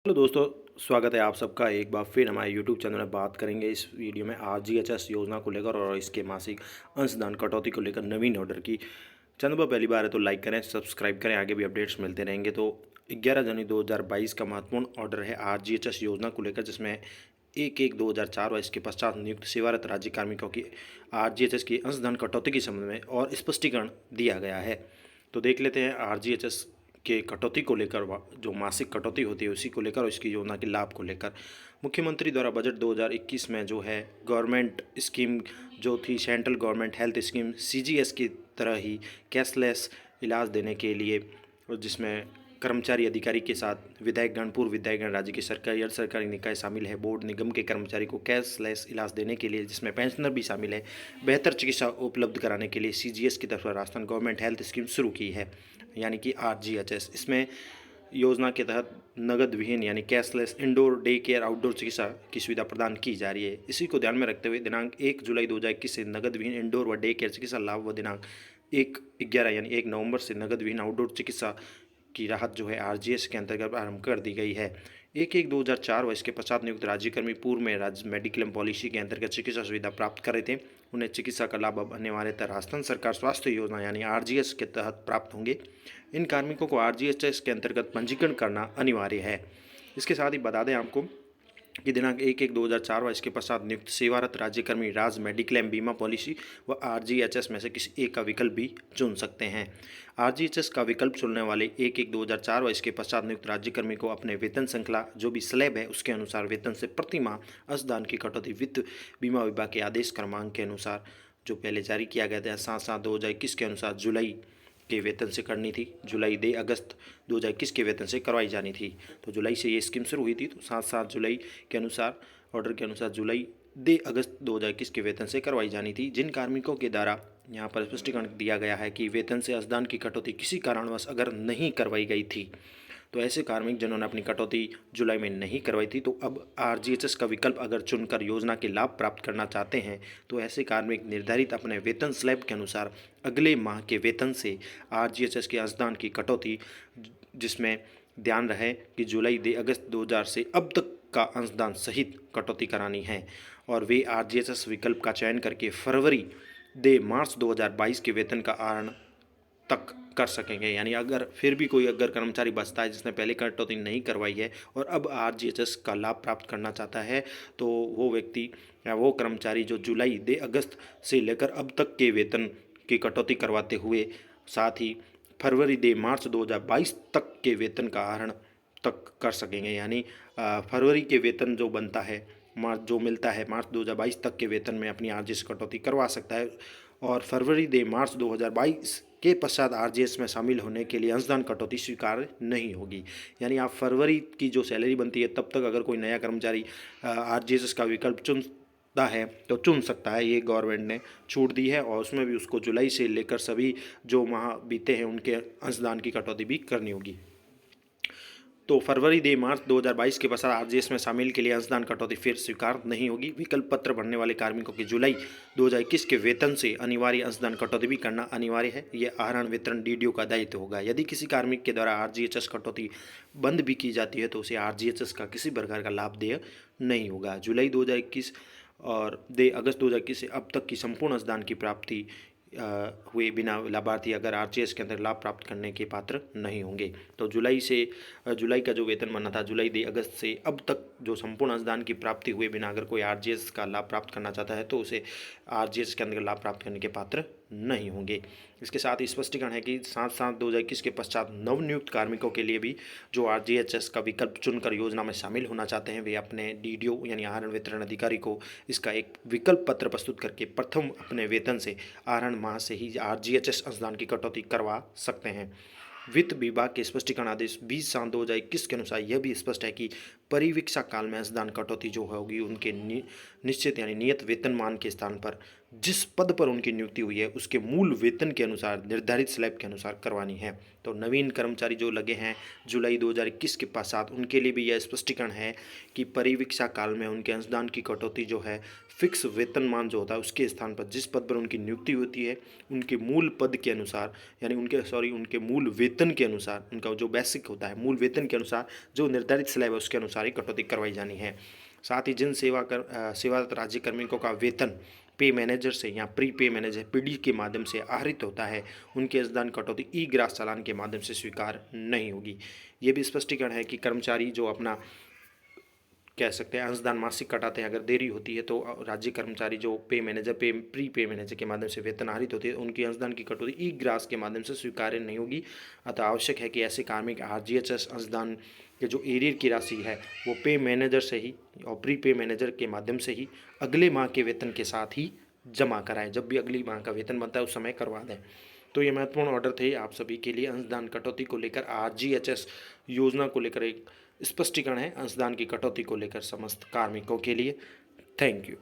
Hello दोस्तों, स्वागत है आप सबका एक बार फिर हमारे यूट्यूब चैनल में। बात करेंगे इस वीडियो में आरजीएचएस योजना को लेकर और इसके मासिक अंशदान कटौती को लेकर नवीन ऑर्डर की। चैनल पर पहली बार है तो लाइक करें, सब्सक्राइब करें, आगे भी अपडेट्स मिलते रहेंगे। तो 11 जनवरी 2022 का महत्वपूर्ण ऑर्डर है आरजीएचएस योजना को लेकर, जिसमें 1/1/2004 व इसके पश्चात नियुक्त सेवारत राज्य कार्मिकों की आरजीएचएस की अंशदान कटौती के संबंध में और स्पष्टीकरण दिया गया है। तो देख लेते हैं आरजीएचएस के कटौती को लेकर, जो मासिक कटौती होती है उसी को लेकर और इसकी योजना के लाभ को लेकर। मुख्यमंत्री द्वारा बजट 2021 में जो है गवर्नमेंट स्कीम जो थी, central government health scheme CGS की तरह ही कैशलेस इलाज देने के लिए, जिसमें कर्मचारी अधिकारी के साथ विधायकगण, पूर्व विधायकगण, राज्य के सरकारी अर्ध सरकारी निकाय शामिल है, बोर्ड निगम के कर्मचारी को कैशलेस इलाज देने के लिए, जिसमें पेंशनर भी शामिल है, बेहतर चिकित्सा उपलब्ध कराने के लिए सीजीएस की तरफ से राजस्थान गवर्नमेंट हेल्थ स्कीम शुरू की है, यानी कि आरजीएचएस। इसमें योजना के तहत नगद विहीन यानी cashless indoor day care outdoor चिकित्सा की सुविधा प्रदान की जा रही है। इसी को ध्यान में रखते हुए दिनांक 1 जुलाई 2021 से नगद विहीन इंडोर व डे केयर चिकित्सा लाभ व दिनांक 1/11 यानी 1 नवंबर से नगद विहीन आउटडोर चिकित्सा की राहत जो है आरजीएस के अंतर्गत आरंभ कर दी गई है। 1/1/2004 व इसके पश्चात नियुक्त राज्यकर्मी पूर्व में राज्य मेडिक्लेम पॉलिसी के अंतर्गत चिकित्सा सुविधा प्राप्त कर रहे थे, उन्हें चिकित्सा का लाभ अब अनिवार्यतः राजस्थान सरकार स्वास्थ्य योजना यानी आरजीएस के तहत प्राप्त होंगे। इन कार्मिकों को आरजीएचएस के अंतर्गत पंजीकरण करना अनिवार्य है। इसके साथ ही बता दें आपको कि दिनांक 1/1/2004 व इसके पश्चात नियुक्त सेवारत राज्यकर्मी राज्य मेडिक्लेम बीमा पॉलिसी व आरजीएचएस में से किसी एक का विकल्प भी चुन सकते हैं। आरजीएचएस का विकल्प चुनने वाले 1/1/2004 व इसके पश्चात नियुक्त राज्यकर्मी को अपने वेतन श्रृंखला जो भी स्लैब है उसके अनुसार वेतन से प्रति माह अंशदान की कटौती वित्त बीमा विभाग के आदेश क्रमांक के अनुसार जो पहले जारी किया गया था 7/7/2021 के अनुसार जुलाई के वेतन से करनी थी, जुलाई दे अगस्त 2021 के वेतन से करवाई जानी थी। तो जुलाई से ये स्कीम शुरू हुई थी, तो 7/7 जुलाई के अनुसार ऑर्डर के अनुसार जुलाई दे अगस्त 2021 के वेतन से करवाई जानी थी। जिन कार्मिकों के द्वारा यहाँ पर स्पष्टीकरण दिया गया है कि वेतन से अंशदान की कटौती किसी कारणवश अगर नहीं करवाई गई थी, तो ऐसे कार्मिक जिन्होंने अपनी कटौती जुलाई में नहीं करवाई थी, तो अब आरजीएचएस का विकल्प अगर चुनकर योजना के लाभ प्राप्त करना चाहते हैं, तो ऐसे कार्मिक निर्धारित अपने वेतन स्लैब के अनुसार अगले माह के वेतन से आरजीएचएस के अंशदान की कटौती, जिसमें ध्यान रहे कि जुलाई दे अगस्त 2000 से अब तक का अंशदान सहित कटौती करानी है, और वे आरजीएचएस विकल्प का चयन करके फरवरी दे मार्च 2022 के वेतन का आहरण तक कर सकेंगे। यानी अगर फिर भी कोई कर्मचारी बचता है जिसने पहले कटौती नहीं करवाई है और अब आरजीएचएस का लाभ प्राप्त करना चाहता है, तो वो व्यक्ति या वो कर्मचारी जो जुलाई दे अगस्त से लेकर अब तक के वेतन की कटौती करवाते हुए साथ ही फरवरी दे मार्च 2022 तक के वेतन का आहरण तक कर सकेंगे। यानी फरवरी के वेतन जो बनता है, मार्च जो मिलता है, मार्च 2022 तक के वेतन में अपनी आरजीएस कटौती करवा सकता है, और फरवरी दे मार्च 2022 के पश्चात आरजीएस में शामिल होने के लिए अंशदान कटौती स्वीकार नहीं होगी। यानी आप फरवरी की जो सैलरी बनती है तब तक अगर कोई नया कर्मचारी आरजीएस का विकल्प चुनता है तो चुन सकता है, ये गवर्नमेंट ने छूट दी है, और उसमें भी उसको जुलाई से लेकर सभी जो माह बीते हैं उनके अंशदान की कटौती भी करनी होगी। तो फरवरी दे मार्च 2022 के पश्चात आरजीएस में शामिल के लिए अंशदान कटौती फिर स्वीकार नहीं होगी। विकल्प पत्र भरने वाले कार्मिकों की जुलाई 2021 के वेतन से अनिवार्य अंशदान कटौती भी करना अनिवार्य है। यह आहरण वितरण डीडीओ का दायित्व होगा। यदि किसी कार्मिक के द्वारा आरजीएचएस कटौती बंद भी की जाती है तो उसे आरजीएचएस का किसी प्रकार का लाभ देय नहीं होगा। जुलाई 2021 और दे अगस्त 2021 से अब तक की संपूर्ण अंशदान की प्राप्ति हुए बिना लाभार्थी अगर आरजीएस के अंदर लाभ प्राप्त करने के पात्र नहीं होंगे। तो जुलाई का जो वेतन बना था, जुलाई दे अगस्त से अब तक जो संपूर्ण अंशदान की प्राप्ति हुए बिना अगर कोई आरजीएस का लाभ प्राप्त करना चाहता है तो उसे आरजीएस के अंदर लाभ प्राप्त करने के पात्र नहीं होंगे। इसके साथ ही स्पष्टीकरण है कि 7/7/2021 के पश्चात नवनियुक्त कार्मिकों के लिए भी जो आरजीएचएस का विकल्प चुनकर योजना में शामिल होना चाहते हैं, वे अपने डीडीओ यानी आहरण वितरण अधिकारी को इसका एक विकल्प पत्र प्रस्तुत करके प्रथम अपने वेतन से आहरण माह से ही आरजीएचएस अंशदान की कटौती करवा सकते हैं। वित्त विभाग के स्पष्टीकरण आदेश 20/7/2021 के अनुसार यह भी स्पष्ट है कि परिवीक्षा काल में अंशदान कटौती जो होगी उनके निश्चित यानी नियत वेतनमान के स्थान पर जिस पद पर उनकी नियुक्ति हुई है उसके मूल वेतन के अनुसार निर्धारित स्लैब के अनुसार करवानी है। तो नवीन कर्मचारी जो लगे हैं जुलाई 2021 के पश्चात, उनके लिए भी यह स्पष्टीकरण है कि परिवीक्षा काल में उनके अंशदान की कटौती जो है फिक्स वेतनमान जो होता है उसके स्थान पर जिस पद पर उनकी नियुक्ति होती है उनके मूल पद के अनुसार, यानी उनके मूल वेतन के अनुसार, उनका जो बेसिक होता है मूल वेतन के अनुसार जो निर्धारित स्लैब है उसके अनुसार ही कटौती करवाई जानी है। साथ ही जिन सेवारत राज्य कार्मिकों का वेतन पे मैनेजर से या प्री पे मैनेजर पीडी के माध्यम से आहरित होता है उनके अंशदान कटौती ई ग्रास चालान के माध्यम से स्वीकार नहीं होगी। ये भी स्पष्टीकरण है कि कर्मचारी जो अपना कह सकते हैं अंशदान मासिक कटाते हैं, अगर देरी होती है तो राज्य कर्मचारी जो प्री पे मैनेजर के माध्यम से वेतन आहरित होती है उनकी अंशदान की कटौती ई ग्रास के माध्यम से स्वीकार्य नहीं होगी। अतः आवश्यक है कि ऐसे कार्मिक आरजीएचएस अंशदान के जो एरियर की राशि है वो पे मैनेजर से ही और प्री पे मैनेजर के माध्यम से ही अगले माह के वेतन के साथ ही जमा कराएं। जब भी अगली माह का वेतन बनता है उस समय करवा दें। तो ये महत्वपूर्ण ऑर्डर थे आप सभी के लिए। अंशदान कटौती को लेकर आरजीएचएस योजना को लेकर एक स्पष्टीकरण है अंशदान की कटौती को लेकर समस्त कार्मिकों के लिए। Thank you.